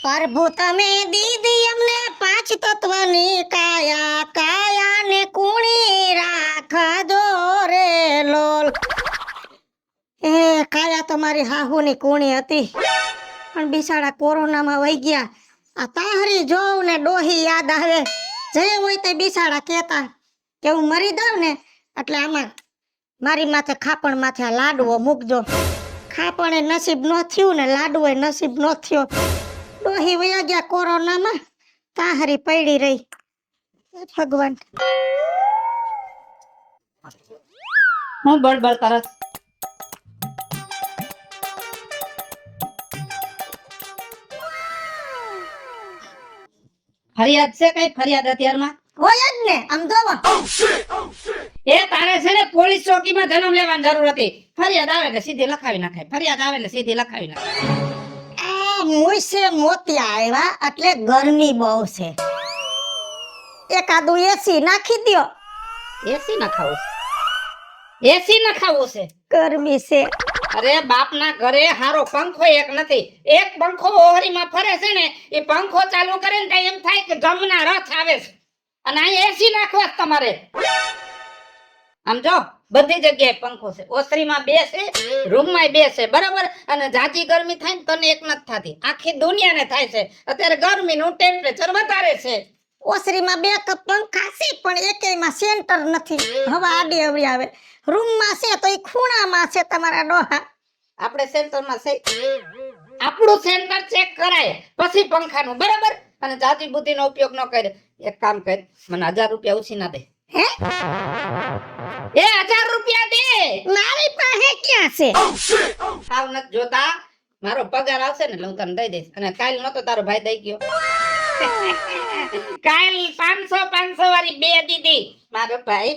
પ્રભુ તમે દીધી અમને પાંચ તત્વની કાયા કાયા ને કુણી રાખજો રે લોલ. એ કાયા તો મારી હાહુની કુણી હતી પણ બિચારા કોરોનામાં વહી ગયા. આ તાહરી જોઉં ને ડોહી યાદ આવે. જે હોય તે બિચારા કહેતા કે હું મરી દઉં ને એટલે આમાં મારી માથે ખાપણ માથે આ લાડવો મૂકજો. ખાપણે નસીબ ન થયું ને લાડવો નસીબ ન થયો. ડોહી વયા ગયા કોરોનામાં, તાહરી પડી રહી. ભગવાન હું બળબડ કરત. ફરિયાદ છે કઈ? ફરિયાદ અત્યારમાં હોય જ ને. આમ જોવો એ તારે છે ને પોલીસ ચોકીમાં જન્મ લેવાની જરૂર હતી. ફરિયાદ આવે એટલે સીધી લખાવી નાખાય. ફરિયાદ આવે એટલે સીધી લખાવી નાખાય. આ મુઈસે મોતિયા આવ્યા એટલે ગરમી બહુ છે. એકાદું એસી નાખી દ્યો. એસી નખાવું એસી નખાવું છે. ગરમી છે. અરે બાપના ઘરે હારો પંખો એક નથી. એક પંખો ઓહરીમાં ફરે છે ને એ પંખો ચાલુ કરે ને કઈ એમ થાય કે જમના રથ આવે છે. અને અહીં એસી નાખવા જ તમારે. આમ જો બધી જગ્યાએ પંખો છે. ઓસરીમાં બે છે, રૂમમાં બે છે, બરાબર. અને જાજી ગરમી થાય ને તને એક નથી થતી, આખી દુનિયાને થાય છે. અત્યારે ગરમીનું ટેમ્પરેચર વધારે છે. ઓસરીમાં બે કપ પંખા છે પણ એકેયમાં સેન્ટર નથી. હવા આડી અવળી આવે. રૂમમાં છે તો એ ખૂણામાં છે તમારા ડોહા. આપણે સેન્ટરમાં છે. આપણું સેન્ટર ચેક કરાય પછી પંખાનું, બરાબર. અને જાજી બુદ્ધિનો ઉપયોગ ન કરે. એક કામ કર, મને 1000 રૂપિયા ઉછી ના દે. હે? એ 1000 રૂપિયા દે. મારી પાસે ક્યાં છે? આવ નથી જોતા. મારો પગાર આવશે ને એટલે હું તને દઈ દઈશ. અને કાલ નતો તારો ભાઈ દઈ ગયો. કાલ 500 વાળી બે દીધી. મારો ભાઈ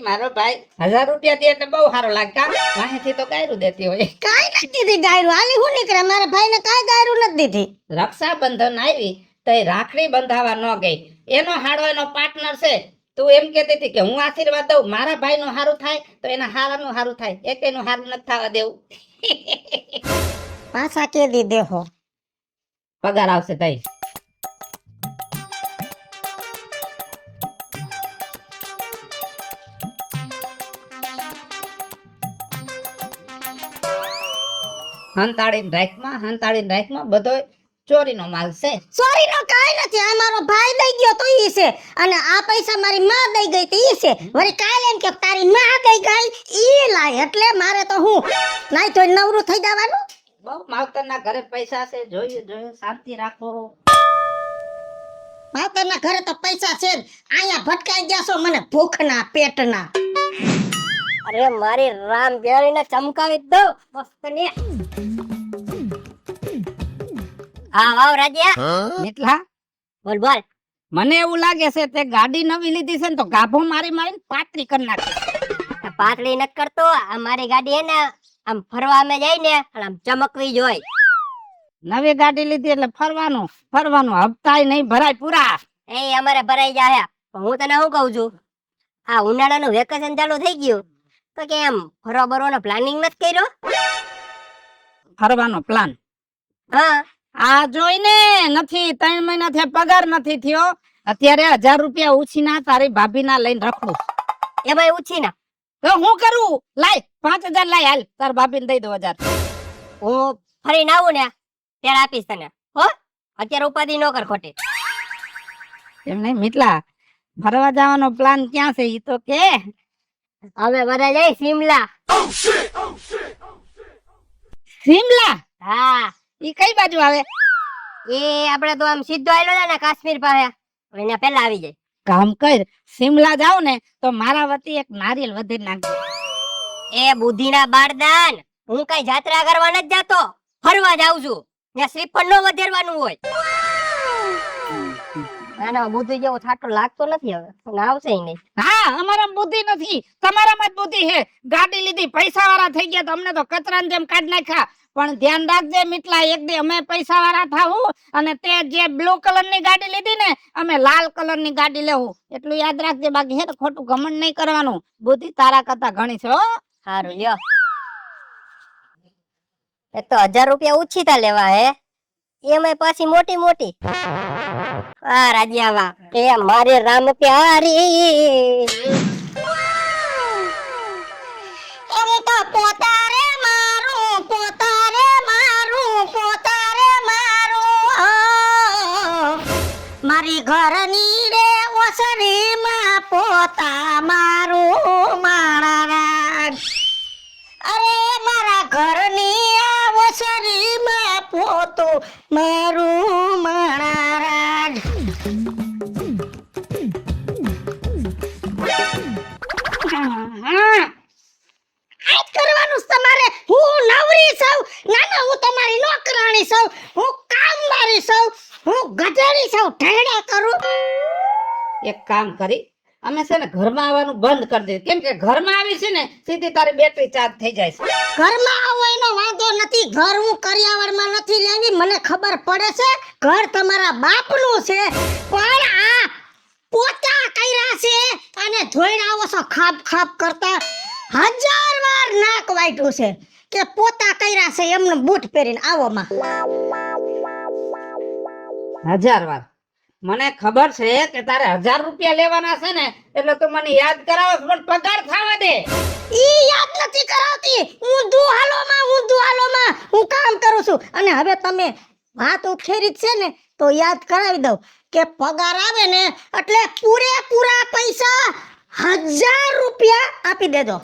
1000 રૂપિયા દે એટલે બહુ સારો લાગતા. વાહેથી તો ગાયરું દેતી હોય. કાઈ નથી દીધી ગાયરું. હાલી હું નીકળે. મારા ભાઈને કાઈ ગાયરું નથી દીધી. રક્ષાબંધન આવી તો એ રાખડી બંધાવા ન ગઈ. એનો હાડો એનો પાર્ટનર છે. તું એમ કહેતી હતી કે હું આશીર્વાદ દઉં, મારા ભાઈનું હારું થાય તો એના હારાનું હારું થાય. એકેયનું હારું નથી થવા દેવું. પાછા કે દી દેહો. પગાર આવશે તઈ. હંતાડીને રાખમાં બધો ચોરીનો માલ છે. ચોરીનો કાઈ નથી. આ મારો ભાઈ દઈ ગયો તો ઈ છે. અને આ પૈસા મારી માં દઈ ગઈ તો ઈ છે. વળી કાલે એમ કે તારી માં દઈ ગઈ ઈ લાય. એટલે મારે તો હું નાઈ તો નવરું થઈ જવાનું. બહુ માવતરના ઘરે પૈસા છે. જોયું શાંતિ રાખો. માતાના ઘરે તો પૈસા છે જ. અહીંયા ભટકાઈ ગયા છો મને ભૂખના પેટના. અરે મારી રામ પ્યારીને ચમકાવી દો મસ્ત ને. હા વાવ રાજ્યા. એટલા બોલ બોલ. મને એવું લાગે છે તે ગાડી નવી લીધી છે ને તો ગાભો મારીને પાતરી કરી નાખી. પાતળી નત કરતો. આ મારી ગાડી હે ને આમ ફરવા અમે જાય ને આમ ચમકવી જોઈ. નવી ગાડી લીધી એટલે ફરવાનું હપ્તાય નહીં ભરાય પૂરા. એ અમારે ભરાઈ જાય. હું તને શું કહું છું, આ ઉનાળાનું વેકેશન ચાલુ થઈ ગયું તો કે એમ ફરવા બરવાનો પ્લાનિંગ નથી કર્યો? ફરવાનો પ્લાન? હા આ જોઈને નથી. 3 મહિનાથી પગાર નથી થયો. અત્યારે 1000 રૂપિયા ઉછીના તારી ભાભીના લઈને રખડું. એ ભાઈ ઉછી ના તો હું કરું? લાય 5000 લાય. હાલ તાર ભાભીને દઈ દો 1000. હું ફરીને આવું ને ત્યારે આપીશ તને. હો અત્યારે ઉપાધિ ન કર ખોટી. એમ નહીં મિતલા, ફરવા જવાનો પ્લાન ક્યાં છે ઈ તો કે. હવે બધા જાય શિમલા. શિમલા? હા ઈ કઈ બાજુ આવે? એ આપણે તો આમ સીધો આવેલો છે ને કાશ્મીર પાસે, એના પહેલા આવી જાય. કામ કર, શિમલા જાવ ને તો મારા વતી એક નારિયેલ વધી નાખજો. એ બુદ્ધિના બારદાન, હું કઈ જાત્રા કરવા નથી જાતો, ફરવા જાઉં છું. ત્યાં શ્રીફળ નો વધેરવાનું હોય. ના બુદ્ધિ જેવો થાટો લાગતો નથી હવે. આવશે નહીં. હા, અમારામાં બુદ્ધિ નથી, તમારામાં જ બુદ્ધિ છે. ગાડી લીધી, પૈસા વાળા થઈ ગયા તો અમને તો કચરાની જેમ કાઢી નાખ્યા. પણ ધ્યાન રાખજે મિતલા, એક દી અમે પૈસા વાળા થાવું અને તે જે બ્લુ કલર ની ગાડી લીધી ને અમે લાલ કલર ની ગાડી લેવું. એટલું યાદ રાખજે. બાકી હે ખોટું ઘમંડ નહીં કરવાનું. બુદ્ધિ તારા કરતા ઘણી છે હો. સારું લ્યો. એક તો 1000 રૂપિયા ઉછીતા લેવા હે, એમાંય પાછી મોટી મોટી. આ રાજીયાવા એ મારે રામ પ્યારી. અરે તો પોતા રે મારું પોતા રે મારું પોતા રે મારું મારી ઘરની રે ઓસરીમાં પોતા મારું મારા અરે મારા ઘરની આ ઓસરીમાં પોતું મારું મારા હા આજ કરવાનું છે તમારે. હું નવરી છું. ના ના, હું તમારી નોકરાણી છું. હું કામવાળી છું. હું ગધેડી છું. ઢેડા કરું. એક કામ કરી અમે છે ને ઘરમાં આવવાનું બંધ કરી દીધું કેમ કે ઘરમાં આવી છે ને સીધી તારી બેટરી ચાર્જ થઈ જાય છે. ઘરમાં આવો એનો વાંધો નથી. ઘર હું કરિયાવરમાં નથી લેવી. મને ખબર પડે છે ઘર તમારા બાપનું છે. પણ આ પોતા કર્યા છે અને ધોઈને આવો છો ખાપ ખાપ કરતા. 1000 વાર નાક વાટ્યું છે કે પોતા કર્યા છે એમને બૂટ પહેરીને આવોમાં. 1000 વાર મને ખબર છે કે તારે 1000 રૂપિયા લેવાના છે ને એટલે તું મને યાદ કરાવો પણ પગાર થવા દે. ઈ યાદ નથી કરાવતી. ઊંધું હાલોમાં હું કામ કરું છું. અને હવે તમે વાત ઉખેરી છે ને તો યાદ કરાવી દઉં કે પગાર આવે ને એટલે પૂરેપૂરા પૈસા 1000 રૂપિયા આપી દેજો.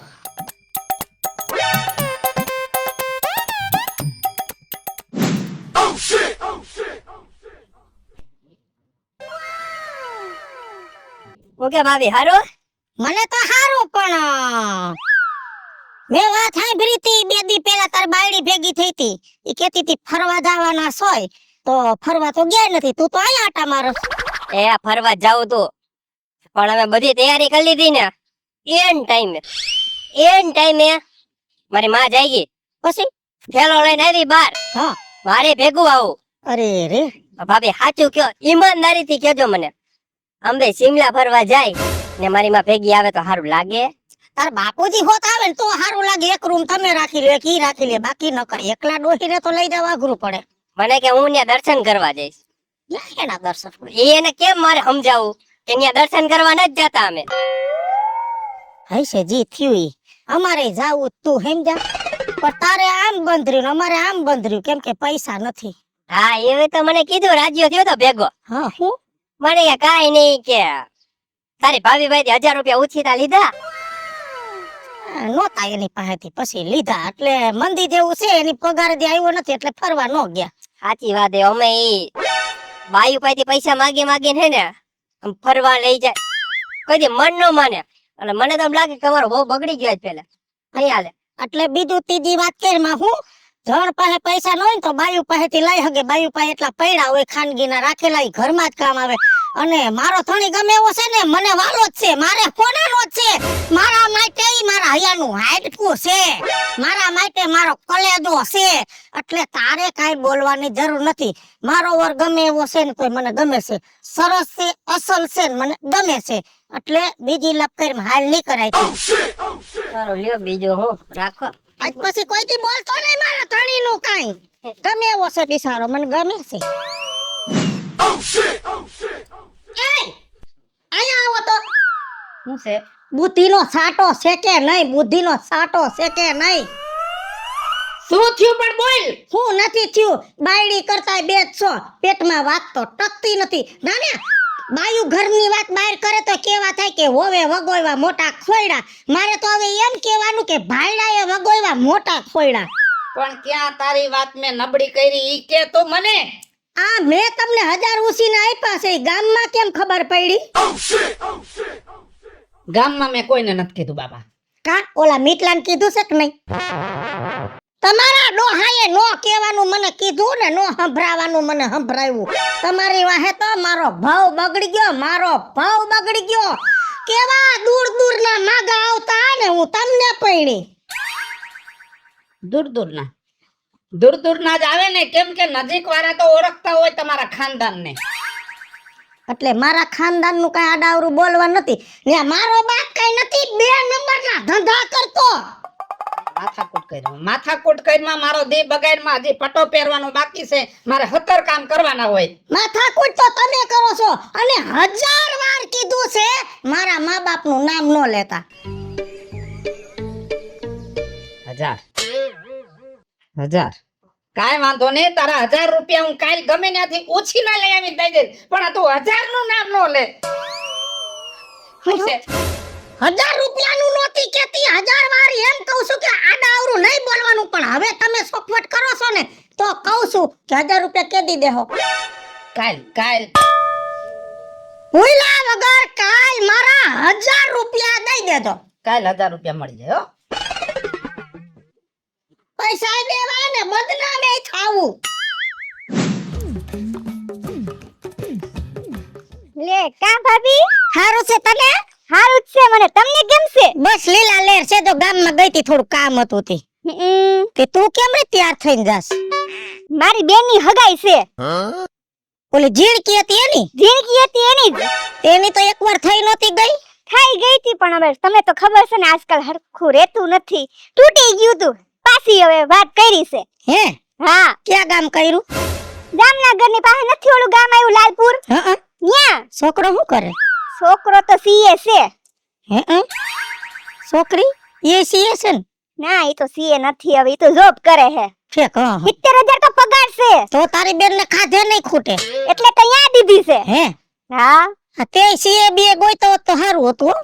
ઓકે ભાભી હારું. મને તો હારું પણ મેં વાત સાંભળી હતી 2 દી પહેલા તાર બાયડી ભેગી થઈ હતી. ઈ કહેતી હતી ફરવા જવાના સોય તો ફરવા તો ગયા નથી. તું તો અહીંયા આટા મારો. એ ફરવા જાવ તો પણ અમે બધી તૈયારી કરી લીધી ને એન ટાઈમે મારી માં જાય ગઈ. પછી થેલો લઈને આવી બહાર. હા મારે ભેગું આવું. અરે રે ભાભી સાચું કયો, ઈમાનદારીથી કહેજો મને. અંબે શિમલા ફરવા જાય ને મારી માં ભેગી આવે તો સારું લાગે? તાર બાપુજી હોત આવે ને તો સારું લાગે. એક રૂમ તમે રાખી લે કી રાખી લે. બાકી ન કરે. એકલા ડોહીને તો લઈ જવા અઘરું પડે. મને કે હું ત્યાં દર્શન કરવા જઈશ. યા એના દર્શન. એને કેમ મારે સમજાવું કે ત્યાં દર્શન કરવા નથી જતા અમે? હૈસે જી થયું ઈ. અમારે જાવું તું સમજા. પણ તારે આમ બંધ રહ્યું ને અમારે આમ બંધ રહ્યું કેમ કે પૈસા નથી. હા એવું તો મને કીધું. રાજ્યો થયો તો ભેગો. હા હું મને કે કાઈ નહીં કે તારી ભાભી ભાઈ 1000 રૂપિયા ઉછીતા લીધા. નહોતા એની પાસેથી પછી લીધા એટલે મંદી જેવું છે. એની પગાર દે આવ્યો નથી એટલે ફરવા ન ગયા. સાચી વાત એ. અમે ઈ બાયુ પાસેથી પૈસા માગીને હે ને આમ ફરવા લઈ જાય કોઈ દી મન ન માને. અને મને તો એમ લાગે કે તમારો બહુ બગડી ગયો જ પેલા. અહીં હાલે એટલે બીજું ત્રીજી વાત કેરમાં હું જણ પાસે પૈસા ન હોય ને તો બાયુ પાસેથી લઈ હગે. બાયુ પાસે એટલા પૈડા હોય ખાનગીના રાખેલા. ઈ ઘરમાં જ કામ આવે. અને મારો ધણી ગમે એવો છે ને મને વાલો જ છે. મારે કોનાનો જ છે. મારા માટે ઈ મારા હૈયાનું હાડકું છે. મારા માટે મારો કલેદો છે. એટલે તારે કાંઈ બોલવાની જરૂર નથી. મારો વર ગમે એવો છે ને તો મને ગમે છે. સરસ છે, અસલ છે ને મને ગમે છે. એટલે બીજી લપકરમાં હાલ નહીં કરાય. સારો લ્યો બીજો હો રાખો. આજ પછી કોઈથી બોલતો નહીં મારા ધણીનું કાંઈ. ગમે એવો છે બિચારો મને ગમે છે. એય, અહીંયા આવો તો. શું છે? બુદ્ધિનો સાટો છે કે નહીં? બુદ્ધિનો સાટો છે કે નહીં? શું થયું પણ બોલ. હું નથી થયું. બાયડી કરતા બે જ છો. પેટમાં વાત તો ટકતી નથી. ના ના, બાયુ ઘરની વાત બહાર કરે તો કેવા થાય કે હોવે વગોયવા મોટા ખોયડા. મારે તો હવે એમ કહેવાનું કે ભાઈડાએ વગોયવા મોટા ખોયડા. પણ ક્યાં તારી વાત મેં નબળી કરી ઈ કે તો મને. આ મેં તમને 1000 ઉસીને આપ્યા છે. ઈ ગામમાં કેમ ખબર પડી? ગામમાં મેં કોઈને નથી કીધું બાબા. કા ઓલા મીટલાને કીધું છે કે નહીં? તમારા ડોહાએ નો કહેવાનું મને કીધું ને નો સંભળાવાનું મને સંભળાવ્યું. તમારી વાહે તો મારો ભાવ બગડી ગયો. મારો ભાવ બગડી ગયો. કેવા દૂર દૂરના માગા આવતા ને હું તમને પૈણી. દૂર દૂરના જ આવે ને કેમ કે નજીક વાળા તો ઓળખતા હોય તમારા ખાનદાનને. એટલે મારા ખાનદાનનું કઈ આડાવરું બોલવા નથી ને. મારો બાપ કઈ નથી 2 નંબરના ધંધા કરતો. માથાકૂટ કર્યું માથાકૂટ કરીમાં મારો દી બગાડમાં હજી પટો પહેરવાનો બાકી છે મારે 17 કામ કરવાના હોય માથાકૂટ તો તમે કરો છો અને 1000 વાર કીધું છે મારા મા બાપનું નામ ન લેતા. 1000 કાંઈ વાંધો નહીં તારા 1000 રૂપિયા હું કાલ ગમે ત્યાંથી ઓછી ના લઈ આવી દઈ દઈશ પણ આ તું 1000 નું નામ ન લે શું છે 1000 રૂપિયાનું નહોતી કેતી 1000 વાર એમ કહું છું કે આડા આવરું નહીં બોલવાનું પણ હવે તમે સોખવટ કરો છો ને તો કહું છું કે 1000 રૂપિયા કેદી દેહો. કાલ ભૂલા વગર કાલ મારા 1000 રૂપિયા દઈ દેજો. કાલ 1000 રૂપિયા મળી જાય હો પૈસા દેવા ને બદનામે થાવું. લે કા ભાભી હારું છે તને? હારું જ છે મને તમને કેમ છે બસ લીલા લેર છે તો ગામમાં ગઈ તી થોડું કામ હતું તે તું કેમ રે તૈયાર થઈને જાસ? મારી બેનની હગાઈ છે ઓલી જીણકી હતી એની? જીણકી હતી એની જ તેની તો એકવાર થઈ નહોતી ગઈ? થઈ ગઈ હતી પણ હવે તમે તો ખબર છે ને આજકાલ હરખું રહેતું નથી તૂટી ગયું તું પાછી હવે વાત કરી છે. હે હા ક્યાં ગામ કર્યું? જામનગરની પાસે નથી ઓલું ગામ આવ્યું લાલપુર હા ન્યા છોકરો શું કરે? છોકરો તો સીએ છે. હે છોકરી એ સીએ છે ને? ના એ તો સીએ નથી હવે એ તો જોબ કરે છે. ઠીક હા 70,000 તો પગાર છે તો તારી બેન ને ખાધે નહીં ખૂટે એટલે તો યા દીધી છે. હે હા તે સીએ બી ગોઈતો હોત તો સારું હતું હો.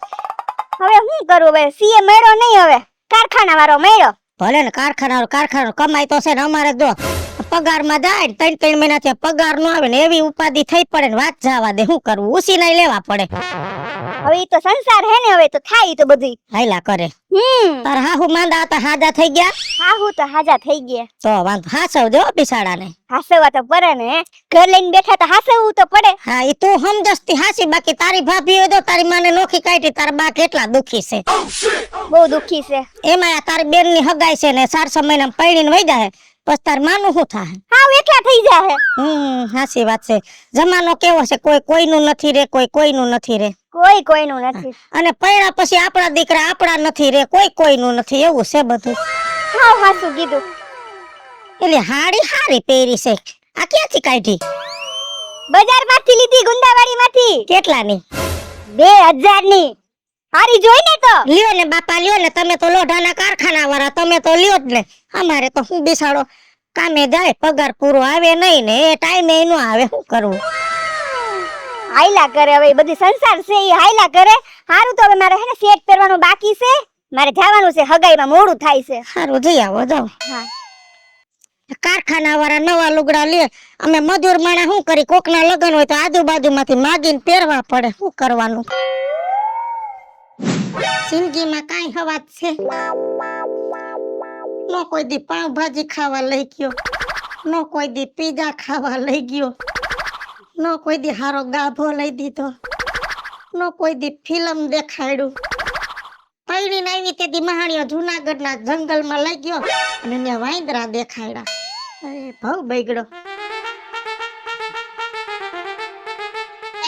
હવે શું કરું હવે સીએ મેળો નહીં હવે કારખાના વાળો મેળો. ભલે ને કારખાના કમાય તો છે ને અમારે જો પગારમાં જાય ને 3 મહિનાથી પગાર નો આવે ને એવી ઉપાધિ થઈ પડે ને વાત જવા દે શું કરવું ઉસી નહીં લેવા પડે. હવે ઈ તો સંસાર હે ને હવે તો થાય ઈ તો બધું હાયલા કરે. તાર હાહુ માંદા હતા હાજા થઈ ગયા? હાહુ તો હાજા થઈ ગયા. તો વાંધો હાસવ જો બિસાડાને. હાસવા તો પડે ને ઘર લઈને બેઠા તો હાસવું તો પડે. હા ઈ તું સમજસ્તી હાસી બાકી તારી ભાભી હોય તો તારી માને નોખી કાઢી તારા બા કેટલા દુખી છે. બહુ દુખી છે. એમાં તારી બેન ની હગાઈ છે ને 4 મહિના પૈણીને વઈ જાય બસ તાર માનું શું થાય? હાવ એકલા થઈ જાય. હાસી વાત છે. જમાનો કેવો છે કોઈ કોઈનું નથી રે કોઈ કોઈનું નથી રે. કોઈ કોઈનું નથી. અને પૈણા પછી આપણા દીકરા આપણા નથી રે કોઈ કોઈનું નથી એવું છે બધું. હાવ હાસું કીધું. એટલે હાડી હારી પહેરી છે આ ક્યાંથી કાઢી? બજારમાંથી લીધી ગુંદાવાડીમાંથી. કેટલાની? 2000 ની. હારી જોઈ ને તો લ્યો ને બાપા લ્યો ને તમે તો લોઢાના કારખાના વાળા તમે તો લ્યો જ ને અમારે તો હું બિસાડો કામે જાય પગાર પૂરો આવે નહીં ને એ ટાઈમે નો આવે શું કરવું? હાયલા કરે હવે બધી સંસાર છે ઈ હાયલા કરે. હારું તો હવે મારે હે ને સેટ પહેરવાનું બાકી છે મારે જવાનું છે હગાઈમાં મોડું થાય છે. સારું જઈ આવો જાઓ. હા કારખાના વાળા નવા લુગડા લે અમે મજૂર માણા શું કરી કોકના લગન હોય તો આજુબાજુમાંથી માગીને પહેરવા પડે શું કરવાનું? જિંદગીમાં કાંઈ હવાત છે નો કોઈ દી પાવભાજી ખાવા લઈ ગયો નો કોઈ દી પીઝા ખાવા લઈ ગયો નો કોઈ દી હારો ગાભો લઈ દીધો નો કોઈ દી ફિલ્મ દેખાડ્યું. પૈણીને આવી તે દી મહાણીઓ જૂનાગઢના જંગલમાં લઈ ગયો અને ત્યાં વાંદરા દેખાડ્યા. અરે ભાવ બગડ્યો.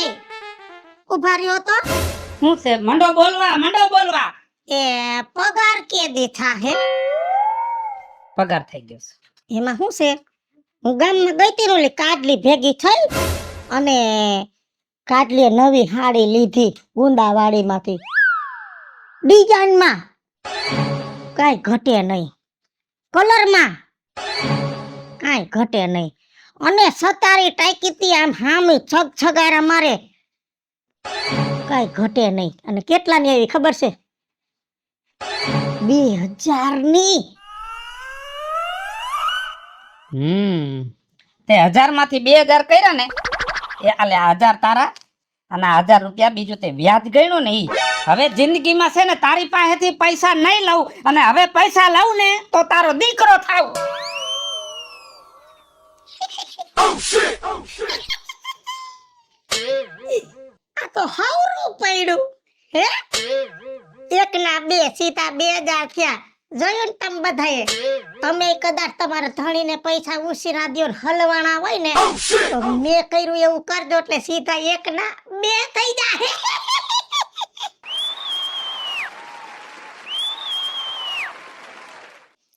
એ ઉભા રહ્યો તો શું છે મંડો બોલવા એ પગાર કે દી થાહે? પગાર થઈ ગયો છે. એમાં શું છે હું ગામમાં ગઈ તી ઓલી કાડલી ભેગી થઈ અને કાડલીએ નવી હાડી લીધી ગુંદાવાડીમાંથી ડિઝાઇનમાં કાંઈ ઘટે નહીં કલરમાં કાંઈ ઘટે નહીં અને સતારી ટાંકી આમ હામી છગારા મારે કાંઈ ઘટે નહીં. અને કેટલાની આવી ખબર છે? 2000 ની. તે 1000 માંથી 2000 કર્યા ને એ આલે 1000 તારા અને 1000 રૂપિયા બીજું તે વ્યાજ ગણ્યું ને ઈ. હવે જિંદગીમાં છે ને તારી પાસેથી પૈસા નહીં લઉં અને હવે પૈસા લઉં ને તો તારો દીકરો થાવ. આ તો હાવરું પડ્યું હે. એક ના 2 સીધા 2000 થયા. જોયું ને તમે બધાએ તમે કદાચ તમારા ધણીને પૈસા ઉછીના દ્યો ને હલવાણા હોય ને તો મેં કર્યું એવું કરજો એટલે સીધા 1 ના 2 થઈ જાય.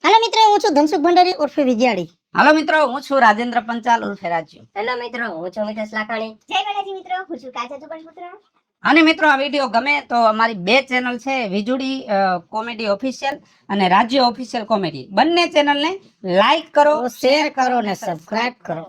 હાલો હું છું ધનસુખ ભંડારી ઉર્ફે વિજયાળી. હાલો મિત્રો, હું છું રાજેન્દ્ર પંચાલ ઉર્ફે રાજ્ય. હેલો મિત્રો, હું છું મિતેશ લાખાણી. જય ગણેશજી મિત્રો, હું છું કાજલ સુપરપુત્ર. અને મિત્રો, આ વિડીયો ગમે તો અમારી 2 ચેનલ છે, વીજુડી કોમેડી ઓફિશિયલ અને રાજ્ય ઓફિશિયલ કોમેડી. બંને ચેનલને લાઈક કરો, શેર કરો ને સબસ્ક્રાઇબ કરો.